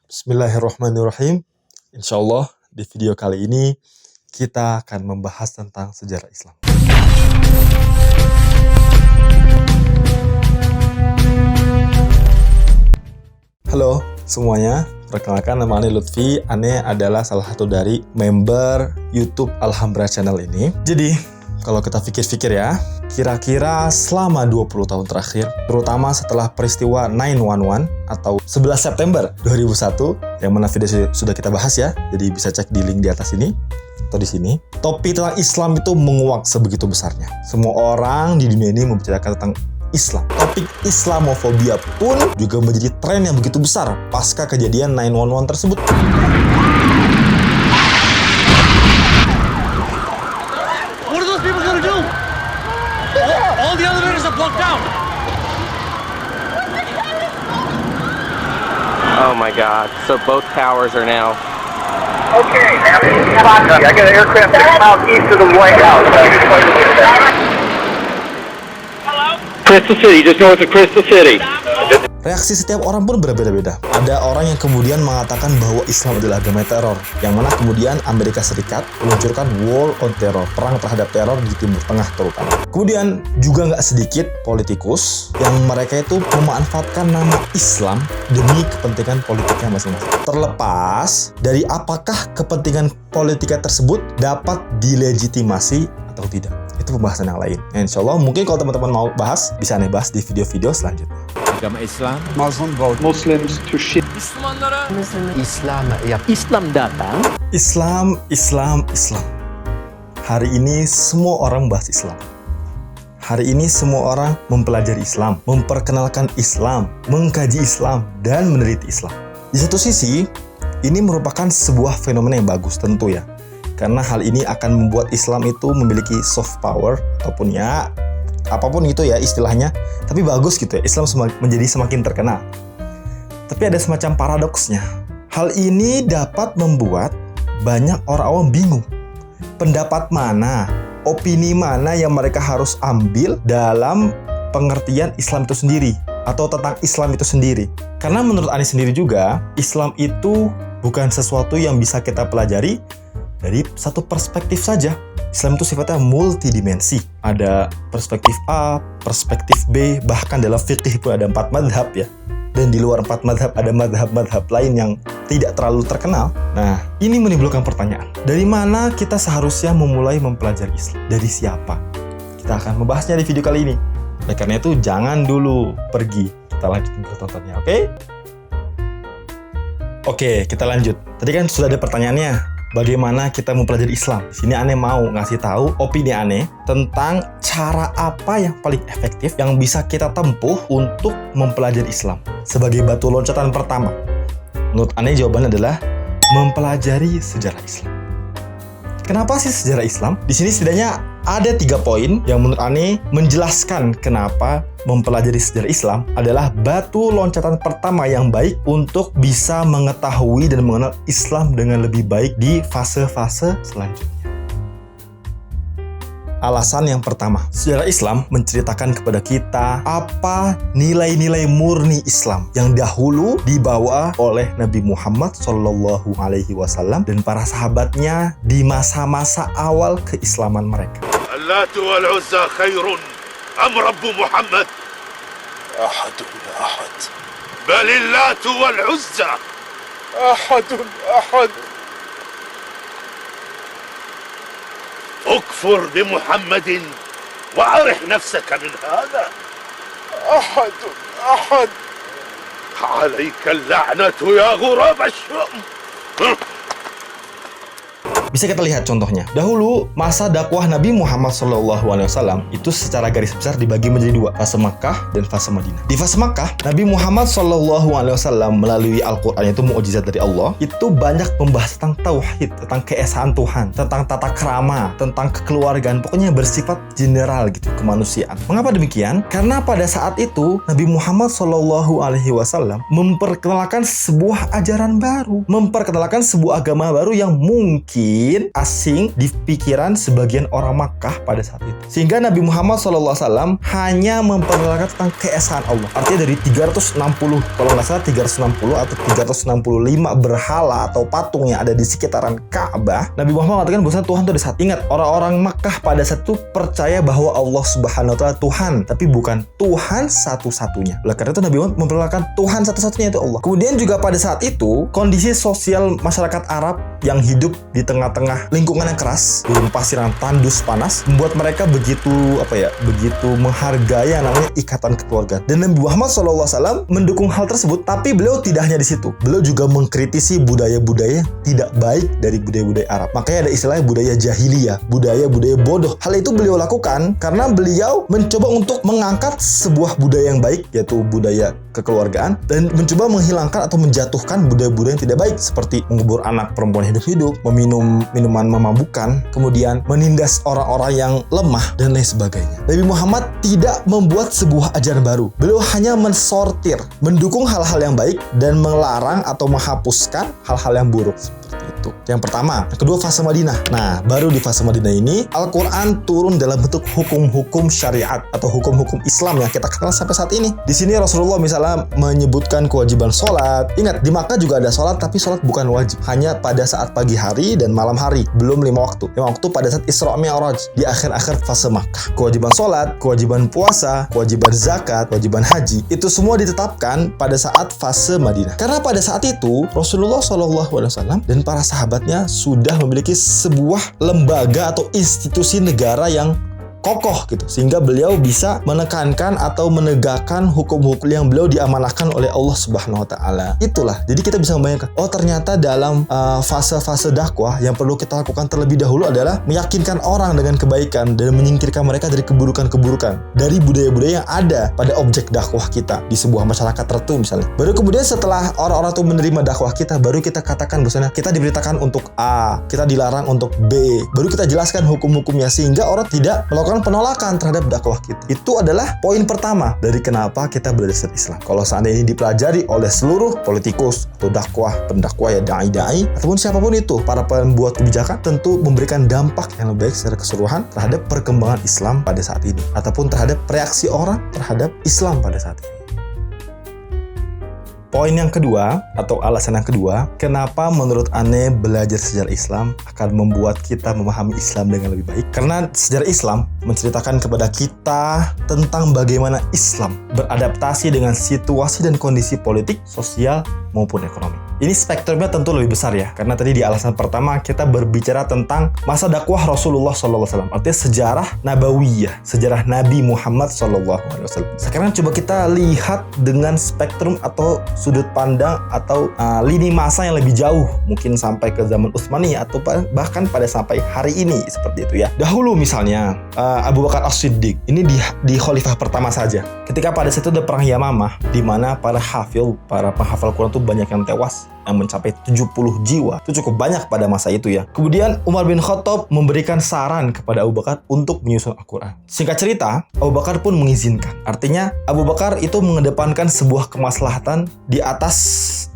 Bismillahirrahmanirrahim. Insya Allah di video kali ini kita akan membahas tentang sejarah Islam. Halo semuanya, perkenalkan nama Ane Lutfi. Ane adalah salah satu dari member YouTube Alhambra Channel ini. Jadi kalau kita pikir-pikir ya, kira-kira selama 20 tahun terakhir, terutama setelah peristiwa 9/11 atau 11 September 2001, yang mana video sudah kita bahas ya, jadi bisa cek di link di atas ini atau di sini. Topik tentang Islam itu menguak sebegitu besarnya. Semua orang di dunia ini membicarakan tentang Islam. Topik Islamofobia pun juga menjadi tren yang begitu besar pasca kejadian 9/11 tersebut. All the elevators are blocked out. Oh my God! So both towers are now. Okay, now I got an aircraft 6 miles east of the White House. Hello? Crystal City, just north of Crystal City. Reaksi setiap orang pun berbeda-beda. Ada orang yang kemudian mengatakan bahwa Islam adalah agama teror, yang mana kemudian Amerika Serikat meluncurkan War on Terror, perang terhadap teror di Timur Tengah terutama. Kemudian juga nggak sedikit politikus yang mereka itu memanfaatkan nama Islam demi kepentingan politiknya masing-masing. Terlepas dari apakah kepentingan politika tersebut dapat dilegitimasi atau tidak. Itu pembahasan yang lain. Insya Allah mungkin kalau teman-teman mau bahas, bisa Ane bahas di video-video selanjutnya. Agama Islam, Muslims to shit. Müslümanlara Islam datang. Islam. Hari ini semua orang bahas Islam. Hari ini semua orang mempelajari Islam, memperkenalkan Islam, mengkaji Islam, dan meneliti Islam. Di satu sisi, ini merupakan sebuah fenomena yang bagus tentu ya. Karena hal ini akan membuat Islam itu memiliki soft power, ataupun ya, apapun itu ya istilahnya. Tapi bagus gitu ya, Islam menjadi semakin terkenal. Tapi ada semacam paradoksnya. Hal ini dapat membuat banyak orang awam bingung. Pendapat mana, opini mana yang mereka harus ambil dalam pengertian Islam itu sendiri, atau tentang Islam itu sendiri. Karena menurut Ane sendiri juga, Islam itu bukan sesuatu yang bisa kita pelajari dari satu perspektif saja. Islam itu sifatnya multidimensi. Ada perspektif A, perspektif B, bahkan dalam fikih pun ada 4 madhab ya. Dan di luar 4 madhab ada madhab-madhab lain yang tidak terlalu terkenal. Nah, ini menimbulkan pertanyaan. Dari mana kita seharusnya memulai mempelajari Islam? Dari siapa? Kita akan membahasnya di video kali ini. Oleh karena itu, jangan dulu pergi. Kita lanjutin tontonnya, oke? Oke, kita lanjut. Tadi kan sudah ada pertanyaannya. Bagaimana kita mempelajari Islam? Di sini Ane mau ngasih tahu opini Ane tentang cara apa yang paling efektif yang bisa kita tempuh untuk mempelajari Islam. Sebagai batu loncatan pertama, menurut Ane jawabannya adalah mempelajari sejarah Islam. Kenapa sih sejarah Islam? Di sini setidaknya ada 3 poin yang menurut Ane menjelaskan kenapa mempelajari sejarah Islam adalah batu loncatan pertama yang baik untuk bisa mengetahui dan mengenal Islam dengan lebih baik di fase-fase selanjutnya. Alasan yang pertama, sejarah Islam menceritakan kepada kita apa nilai-nilai murni Islam yang dahulu dibawa oleh Nabi Muhammad SAW dan para sahabatnya di masa-masa awal keislaman mereka. اللات والعزى خير أم رب محمد أحد أحد بل اللات والعزى أحد أحد اكفر بمحمد وأرح نفسك من هذا أحد أحد عليك اللعنة يا غراب الشؤم. Bisa kita lihat contohnya. Dahulu, masa dakwah Nabi Muhammad SAW itu secara garis besar dibagi menjadi 2, fase Makkah dan fase Madinah. Di fase Makkah, Nabi Muhammad SAW melalui Al-Quran, itu mukjizat dari Allah, itu banyak membahas tentang tauhid, tentang keesaan Tuhan, tentang tata krama, tentang kekeluargaan, pokoknya bersifat general gitu, kemanusiaan. Mengapa demikian? Karena pada saat itu, Nabi Muhammad SAW memperkenalkan sebuah ajaran baru, memperkenalkan sebuah agama baru yang mungkin mungkin asing di pikiran sebagian orang Makkah pada saat itu. Sehingga Nabi Muhammad SAW hanya memperkenalkan tentang keesaan Allah. Artinya dari 360, kalau nggak salah 360 atau 365 berhala atau patung yang ada di sekitaran Ka'bah, Nabi Muhammad mengatakan bahwa Tuhan itu ada satu. Ingat, orang-orang Makkah pada saat itu percaya bahwa Allah Subhanahu wa Ta'ala Tuhan, tapi bukan Tuhan satu-satunya. Oleh karena itu Nabi Muhammad memperkenalkan Tuhan satu-satunya itu Allah. Kemudian juga pada saat itu kondisi sosial masyarakat Arab yang hidup di tengah-tengah lingkungan yang keras, gurun pasir yang tandus panas, membuat mereka begitu menghargai yang namanya ikatan keluarga. Dan Nabi Muhammad SAW mendukung hal tersebut, tapi beliau tidak hanya di situ. Beliau juga mengkritisi budaya-budaya tidak baik dari budaya-budaya Arab. Makanya ada istilahnya budaya jahiliyah, budaya-budaya bodoh. Hal itu beliau lakukan karena beliau mencoba untuk mengangkat sebuah budaya yang baik, yaitu budaya kekeluargaan, dan mencoba menghilangkan atau menjatuhkan budaya-budaya yang tidak baik, seperti mengubur anak perempuan hidup-hidup, meminum minuman memabukkan, kemudian menindas orang-orang yang lemah, dan lain sebagainya. Nabi Muhammad tidak membuat sebuah ajaran baru. Beliau hanya mensortir, mendukung hal-hal yang baik, dan melarang atau menghapuskan hal-hal yang buruk. Itu yang pertama. Yang kedua, fase Madinah. Nah, baru di fase Madinah ini Al-Quran turun dalam bentuk hukum-hukum syariat atau hukum-hukum Islam yang kita kenal sampai saat ini. Di sini Rasulullah misalnya menyebutkan kewajiban sholat. Ingat, di Makkah juga ada sholat, tapi sholat bukan wajib, hanya pada saat pagi hari dan malam hari, belum 5 waktu. 5 waktu pada saat Isra Mi'raj di akhir-akhir fase Makkah. Kewajiban sholat, kewajiban puasa, kewajiban zakat, kewajiban haji, itu semua ditetapkan pada saat fase Madinah. Karena pada saat itu Rasulullah SAW dan para sahabatnya sudah memiliki sebuah lembaga atau institusi negara yang kokoh gitu, sehingga beliau bisa menekankan atau menegakkan hukum-hukum yang beliau diamanahkan oleh Allah Subhanahu wa Ta'ala. Itulah, jadi kita bisa membayangkan, oh ternyata dalam fase-fase dakwah yang perlu kita lakukan terlebih dahulu adalah meyakinkan orang dengan kebaikan dan menyingkirkan mereka dari keburukan-keburukan, dari budaya-budaya yang ada pada objek dakwah kita di sebuah masyarakat tertentu misalnya. Baru kemudian setelah orang-orang itu menerima dakwah kita, baru kita katakan bahwasanya kita diberitakan untuk A, kita dilarang untuk B. Baru kita jelaskan hukum-hukumnya sehingga orang tidak melakukan penolakan terhadap dakwah kita. Itu adalah poin pertama dari kenapa kita belajar Islam. Kalau seandainya ini dipelajari oleh seluruh politikus atau pendakwah ya, dai-dai ataupun siapapun itu, para pembuat kebijakan, tentu memberikan dampak yang lebih baik secara keseluruhan terhadap perkembangan Islam pada saat ini ataupun terhadap reaksi orang terhadap Islam pada saat ini. Poin yang kedua atau alasan yang kedua, kenapa menurut Ane belajar sejarah Islam akan membuat kita memahami Islam dengan lebih baik? Karena sejarah Islam menceritakan kepada kita tentang bagaimana Islam beradaptasi dengan situasi dan kondisi politik, sosial, maupun ekonomi. Ini spektrumnya tentu lebih besar ya, karena tadi di alasan pertama kita berbicara tentang masa dakwah Rasulullah SAW, artinya sejarah Nabawiyah, sejarah Nabi Muhammad SAW. Sekarang coba kita lihat dengan spektrum atau sudut pandang atau lini masa yang lebih jauh, mungkin sampai ke zaman Utsmani atau bahkan pada sampai hari ini seperti itu ya. Dahulu misalnya Abu Bakar As-Siddiq, ini di khalifah pertama saja. Ketika pada situ ada perang Yamamah, di mana para penghafal Quran itu banyak yang tewas, yang mencapai 70 jiwa. Itu cukup banyak pada masa itu ya. Kemudian Umar bin Khattab memberikan saran kepada Abu Bakar untuk menyusun Al-Quran. Singkat cerita, Abu Bakar pun mengizinkan. Artinya Abu Bakar itu mengedepankan sebuah kemaslahatan di atas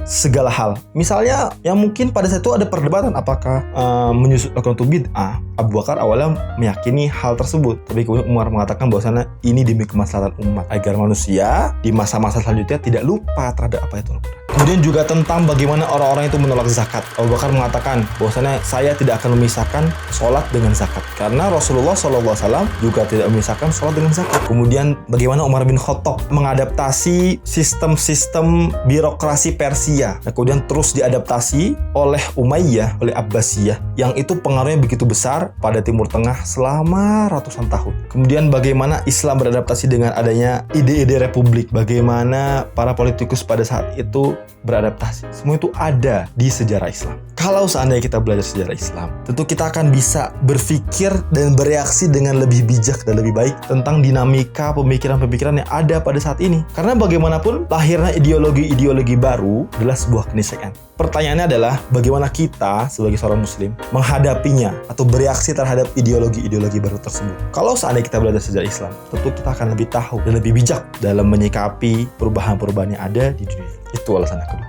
segala hal. Misalnya yang mungkin pada saat itu ada perdebatan apakah menyusun Al-Quran itu bid'ah. Abu Bakar awalnya meyakini hal tersebut, tapi kemudian Umar mengatakan bahwasanya ini demi kemaslahatan umat agar manusia di masa-masa selanjutnya tidak lupa terhadap apa itu Al-Quran. Kemudian juga tentang bagaimana orang-orang itu menolak zakat. Abu Bakar mengatakan bahwasanya saya tidak akan memisahkan sholat dengan zakat, karena Rasulullah SAW juga tidak memisahkan sholat dengan zakat. Kemudian bagaimana Umar bin Khattab mengadaptasi sistem-sistem birokrasi Persia, nah, kemudian terus diadaptasi oleh Umayyah, oleh Abbasiyah, yang itu pengaruhnya begitu besar pada Timur Tengah selama ratusan tahun. Kemudian bagaimana Islam beradaptasi dengan adanya ide-ide republik, bagaimana para politikus pada saat itu beradaptasi. Semua itu ada di sejarah Islam. Kalau seandainya kita belajar sejarah Islam, tentu kita akan bisa berpikir dan bereaksi dengan lebih bijak dan lebih baik tentang dinamika pemikiran-pemikiran yang ada pada saat ini. Karena bagaimanapun lahirnya ideologi-ideologi baru adalah sebuah keniscayaan. Pertanyaannya adalah bagaimana kita sebagai seorang muslim menghadapinya atau bereaksi terhadap ideologi-ideologi baru tersebut. Kalau seandainya kita belajar sejarah Islam, tentu kita akan lebih tahu dan lebih bijak dalam menyikapi perubahan-perubahan yang ada di dunia. Itu alasan yang kedua.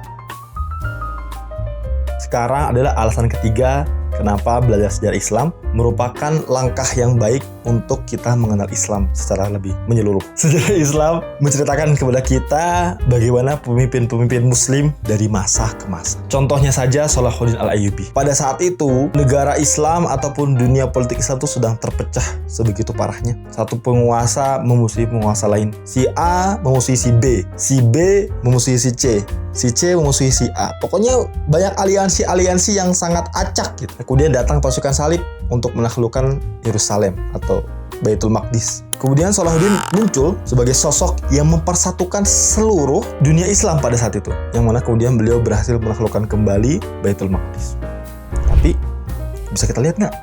Sekarang adalah alasan ketiga, kenapa belajar sejarah Islam merupakan langkah yang baik untuk kita mengenal Islam secara lebih menyeluruh. Sejarah Islam menceritakan kepada kita bagaimana pemimpin-pemimpin Muslim dari masa ke masa. Contohnya saja Salahuddin Al-Ayyubi. Pada saat itu, negara Islam ataupun dunia politik Islam itu sedang terpecah sebegitu parahnya. Satu penguasa memusuhi penguasa lain. Si A memusuhi si B. Si B memusuhi si C. Si C memusuhi si A. Pokoknya banyak aliansi-aliansi yang sangat acak gitu. Kemudian datang pasukan salib untuk menaklukkan Yerusalem atau Baitul Maqdis. Kemudian Salahuddin muncul sebagai sosok yang mempersatukan seluruh dunia Islam pada saat itu. Yang mana kemudian beliau berhasil menaklukkan kembali Baitul Maqdis. Tapi bisa kita lihat nggak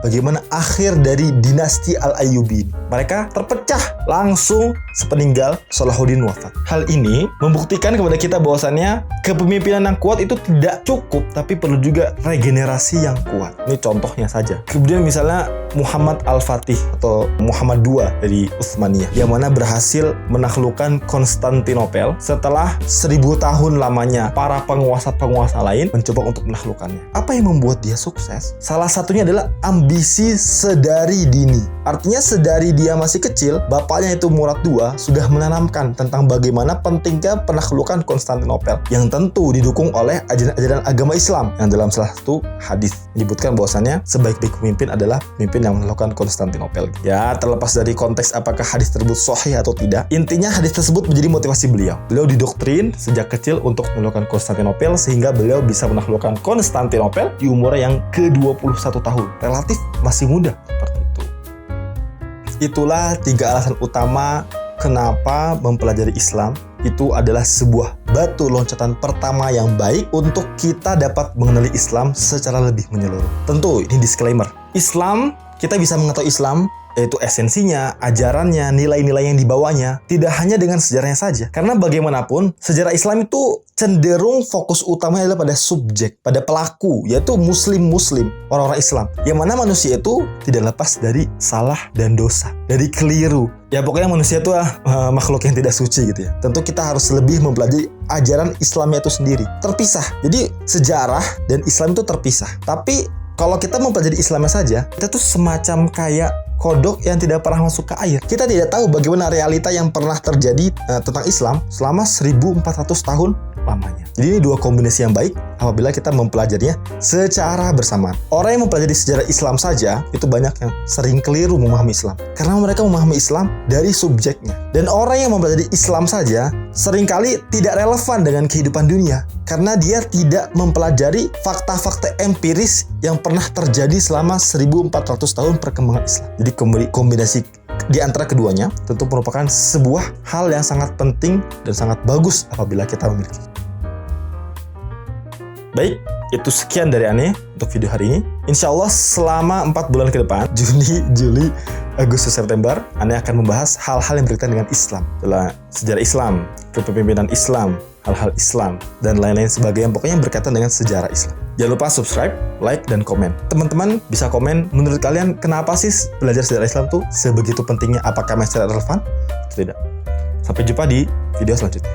bagaimana akhir dari dinasti Al-Ayyubi? Mereka terpecah langsung sepeninggal Salahuddin wafat. Hal ini membuktikan kepada kita bahwasannya kepemimpinan yang kuat itu tidak cukup, tapi perlu juga regenerasi yang kuat. Ini contohnya saja. Kemudian misalnya Muhammad Al-Fatih atau Muhammad II dari Utsmaniyah, yang mana berhasil menaklukkan Konstantinopel setelah 1000 tahun lamanya para penguasa-penguasa lain mencoba untuk menaklukkannya. Apa yang membuat dia sukses? Salah satunya adalah ambisi sedari dini. Artinya sedari dia masih kecil, bapaknya itu Murad II sudah menanamkan tentang bagaimana pentingnya penaklukan Konstantinopel, yang tentu didukung oleh ajaran-ajaran agama Islam, yang dalam salah satu hadis menyebutkan bahwasannya sebaik-baik pemimpin adalah pemimpin yang menaklukkan Konstantinopel. Ya, terlepas dari konteks apakah hadis tersebut sahih atau tidak, intinya hadis tersebut menjadi motivasi beliau. Beliau didoktrin sejak kecil untuk menaklukkan Konstantinopel, sehingga beliau bisa menaklukkan Konstantinopel di umurnya yang ke-21 tahun. Relatif masih muda seperti itu. Itulah 3 alasan utama kenapa mempelajari Islam itu adalah sebuah batu loncatan pertama yang baik untuk kita dapat mengenali Islam secara lebih menyeluruh. Tentu ini disclaimer. Islam, kita bisa mengetahui Islam yaitu esensinya, ajarannya, nilai-nilai yang dibawanya, tidak hanya dengan sejarahnya saja. Karena bagaimanapun, sejarah Islam itu cenderung fokus utamanya adalah pada subjek, pada pelaku, yaitu muslim-muslim, orang-orang Islam. Yang mana manusia itu tidak lepas dari salah dan dosa, dari keliru. Ya pokoknya manusia itu makhluk yang tidak suci gitu ya. Tentu kita harus lebih mempelajari ajaran Islamnya itu sendiri. Terpisah. Jadi sejarah dan Islam itu terpisah. Tapi kalau kita mempelajari Islamnya saja, kita tuh semacam kayak kodok yang tidak pernah masuk ke air. Kita tidak tahu bagaimana realita yang pernah terjadi tentang Islam selama 1400 tahun lamanya. Jadi ini dua kombinasi yang baik apabila kita mempelajarinya secara bersamaan. Orang yang mempelajari sejarah Islam saja itu banyak yang sering keliru memahami Islam karena mereka memahami Islam dari subjeknya. Dan orang yang mempelajari Islam saja seringkali tidak relevan dengan kehidupan dunia karena dia tidak mempelajari fakta-fakta empiris yang pernah terjadi selama 1400 tahun perkembangan Islam. Jadi kombinasi di antara keduanya tentu merupakan sebuah hal yang sangat penting dan sangat bagus apabila kita memiliki. Baik, itu sekian dari Ane untuk video hari ini. Insya Allah selama 4 bulan ke depan, Juni, Juli, Agustus, September, Ane akan membahas hal-hal yang berkaitan dengan Islam. Adalah sejarah Islam, kepemimpinan Islam, hal-hal Islam, dan lain-lain sebagainya. Pokoknya berkaitan dengan sejarah Islam. Jangan lupa subscribe, like, dan komen. Teman-teman bisa komen menurut kalian kenapa sih belajar sejarah Islam tuh sebegitu pentingnya? Apakah secara relevan? Atau tidak? Sampai jumpa di video selanjutnya.